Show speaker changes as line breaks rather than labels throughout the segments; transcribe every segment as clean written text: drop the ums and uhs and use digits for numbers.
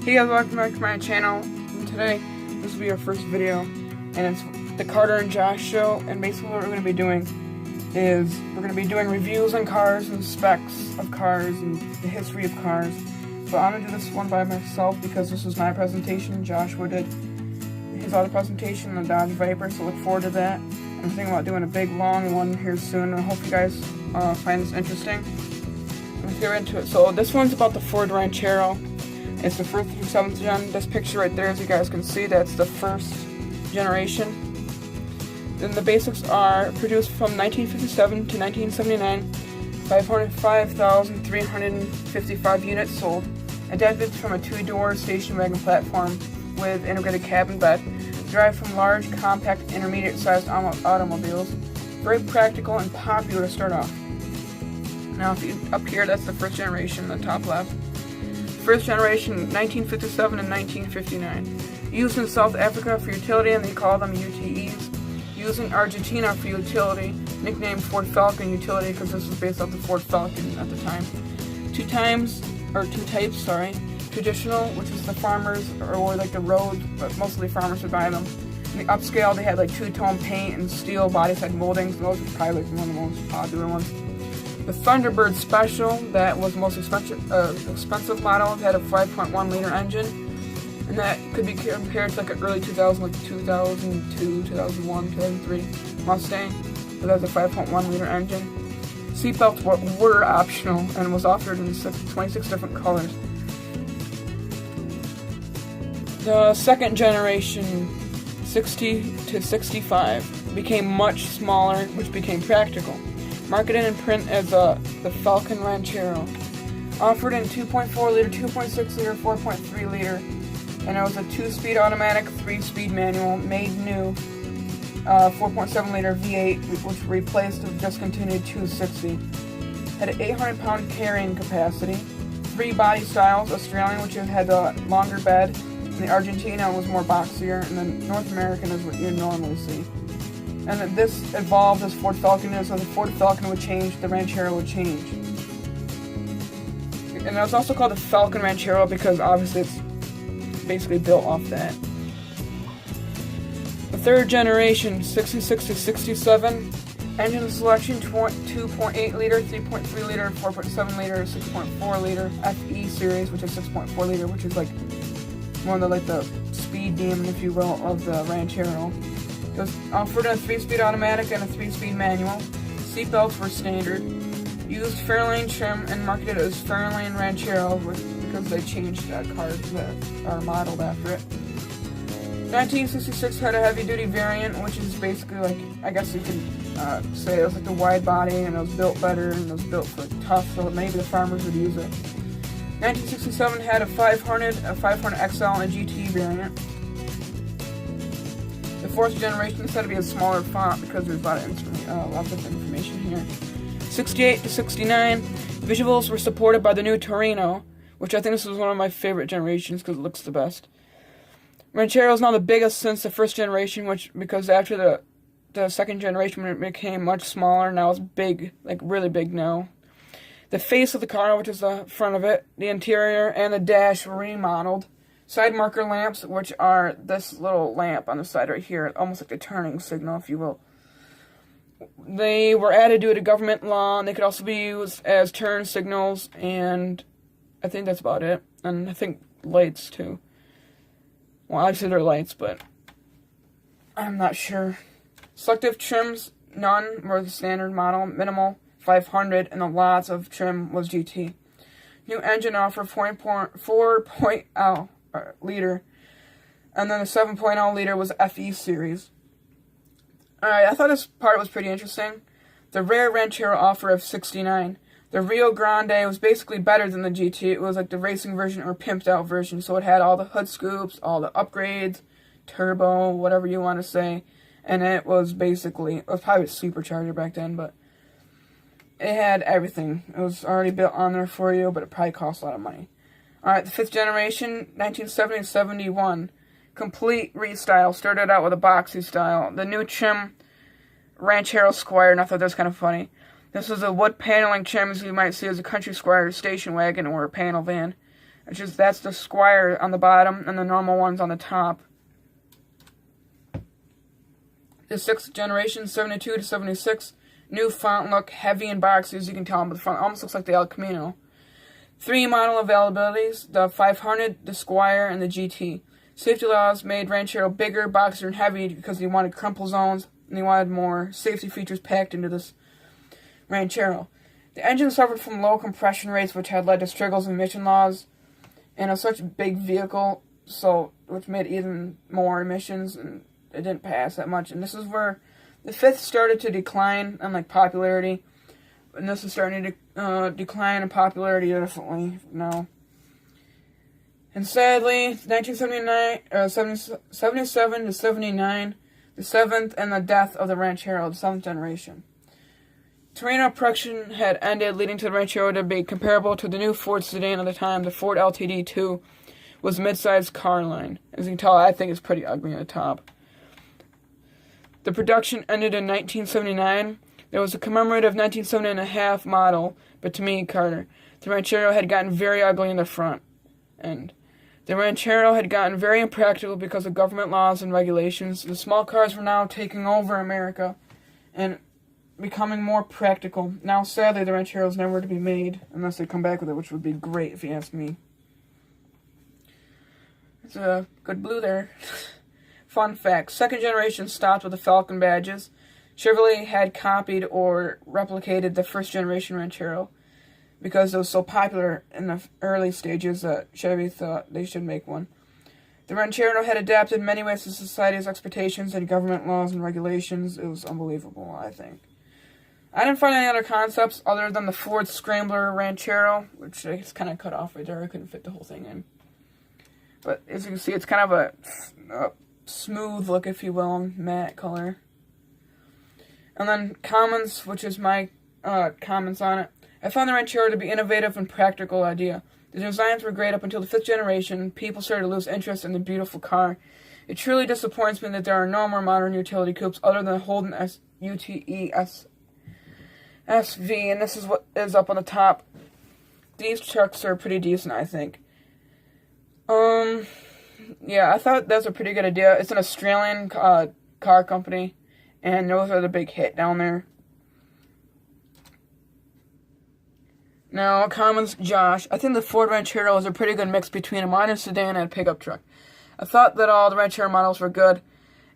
Hey guys, welcome back to my channel, and today, this will be our first video, and it's the Carter and Josh show, and basically what we're going to be doing is, we're going to be doing reviews on cars and specs of cars and the history of cars. So I'm going to do this one by myself because this is my presentation. Joshua did his other presentation, the Dodge Viper, so look forward to that. I'm thinking about doing a big long one here soon, and I hope you guys find this interesting. Let's get right into it. So this one's about the Ford Ranchero. It's the 1st through 7th gen. This picture right there, as you guys can see, that's the first generation. Then the basics are produced from 1957 to 1979, 505,355 units sold, adapted from a 2-door station wagon platform with integrated cab and bed, derived from large, compact, intermediate-sized automobiles, very practical and popular to start off. Now, if you up here, that's the first generation, the top left. First generation, 1957 and 1959. Used in South Africa for utility, and they call them UTEs. Used in Argentina for utility, nicknamed Ford Falcon utility because this was based off the Ford Falcon at the time. Two types, traditional, which is the farmers, or like the road, but mostly farmers would buy them. In the upscale, they had like two-tone paint and steel body side moldings, and those were probably like one of the most popular ones. The Thunderbird Special, that was the most expensive model, it had a 5.1 liter engine, and that could be compared to like an early 2000, like 2002, 2001, 2003 Mustang, but that was a 5.1 liter engine. Seatbelts were optional and was offered in 26 different colors. The second generation, 60 to 65, became much smaller, which became practical. Marketed in print as the Falcon Ranchero. Offered in 2.4 liter, 2.6 liter, 4.3 liter, and it was a 2-speed automatic, 3-speed manual, made new, 4.7 liter V8, which replaced the discontinued 260. Had an 800-pound carrying capacity. 3 body styles: Australian, which had a longer bed, and the Argentina was more boxier, and then North American is what you normally see. And this evolved as Ford Falcon is, so the Ford Falcon would change, the Ranchero would change. And it was also called the Falcon Ranchero because obviously it's basically built off that. The third generation, 66 to 67, engine selection 2.8 liter, 3.3 liter, 4.7 liter, 6.4 liter, FE series, which is 6.4 liter, which is like one of the speed demon, if you will, of the Ranchero. It was offered a 3-speed automatic and a 3-speed manual. Seatbelts were standard. Used Fairlane trim and marketed as Fairlane Ranchero because they changed cars that are modeled after it. 1966 had a heavy-duty variant, which is basically like, I guess you could say it was like the wide body, and it was built better, and it was built for tough, so maybe the farmers would use it. 1967 had a 500 XL, and a GT variant. The fourth generation said to be a smaller font because there's lots of information here. 68 to 69, visuals were supported by the new Torino, which I think this was one of my favorite generations because it looks the best. Ranchero is now the biggest since the first generation, because after the second generation when it became much smaller, now it's big, like really big now. The face of the car, which is the front of it, the interior, and the dash were remodeled. Side marker lamps, which are this little lamp on the side right here, almost like a turning signal, if you will. They were added due to government law, and they could also be used as turn signals, and I think that's about it. And I think lights, too. Well, obviously they're lights, but I'm not sure. Selective trims, none were the standard model. Minimal, 500, and the lots of trim was GT. New engine offer 4.0 liter, and then the 7.0 liter was FE series. Alright, I thought this part was pretty interesting. The rare Ranchero offer of 69. The Rio Grande was basically better than the GT. It was like the racing version or pimped out version, so it had all the hood scoops, all the upgrades, turbo, whatever you want to say, and it was basically, it was probably a supercharger back then, but it had everything. It was already built on there for you, but it probably cost a lot of money. Alright, the 5th generation, 1970 and 71. Complete restyle. Started out with a boxy style. The new trim, Ranchero Squire, and I thought that was kind of funny. This was a wood paneling trim, as you might see as a country squire station wagon or a panel van. That's the Squire on the bottom and the normal ones on the top. The 6th generation, 72 to 76. New font look, heavy and boxy, as you can tell, but the front almost looks like the El Camino. 3 model availabilities, the 500, the Squire, and the GT. Safety laws made Ranchero bigger, boxier, and heavy because he wanted crumple zones, and he wanted more safety features packed into this Ranchero. The engine suffered from low compression rates, which had led to struggles in emission laws, and it was such a big vehicle, which made even more emissions, and it didn't pass that much. And this is where the 5th started to decline in popularity, and this is starting to decline in popularity definitely now. And sadly, 77 to 79, the 7th, and the death of the Ranchero, the 7th generation. Torino production had ended, leading to the Ranchero to be comparable to the new Ford sedan at the time. The Ford LTD2 was a mid-sized car line. As you can tell, I think it's pretty ugly at the top. The production ended in 1979. There was a commemorative 1970.5 model, but to me, Carter, the Ranchero had gotten very ugly in the front end. The Ranchero had gotten very impractical because of government laws and regulations. The small cars were now taking over America and becoming more practical. Now, sadly, the Ranchero is never to be made unless they come back with it, which would be great if you ask me. It's a good blue there. Fun fact, 2nd generation stopped with the Falcon badges. Chevrolet had copied or replicated the 1st generation Ranchero because it was so popular in the early stages that Chevy thought they should make one. The Ranchero had adapted in many ways to society's expectations and government laws and regulations. It was unbelievable, I think. I didn't find any other concepts other than the Ford Scrambler Ranchero, which I just kind of cut off right there. I couldn't fit the whole thing in. But as you can see, it's kind of a smooth look, if you will, matte color. And then comments, which is my comments on it. I found the Ranchero to be innovative and practical idea. The designs were great up until the 5th generation. People started to lose interest in the beautiful car. It truly disappoints me that there are no more modern utility coupes other than the Holden UTE SV, and this is what is up on the top. These trucks are pretty decent, I think. Yeah, I thought that was a pretty good idea. It's an Australian car company, and those are the big hit down there. Now, comments, Josh. I think the Ford Ranchero is a pretty good mix between a modern sedan and a pickup truck. I thought that all the Ranchero models were good,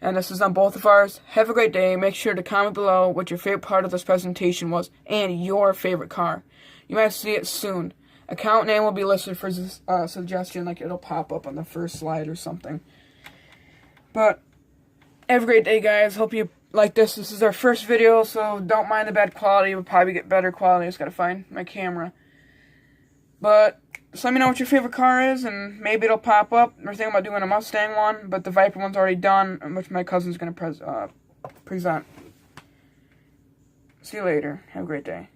and this is on both of ours. Have a great day. Make sure to comment below what your favorite part of this presentation was and your favorite car. You might see it soon. Account name will be listed for suggestion, like it'll pop up on the first slide or something. But have a great day, guys. Hope you like this. This is our first video, so don't mind the bad quality. We'll probably get better quality. I just gotta find my camera. But just let me know what your favorite car is, and maybe it'll pop up. We're thinking about doing a Mustang one, but the Viper one's already done, which my cousin's gonna present. See you later. Have a great day.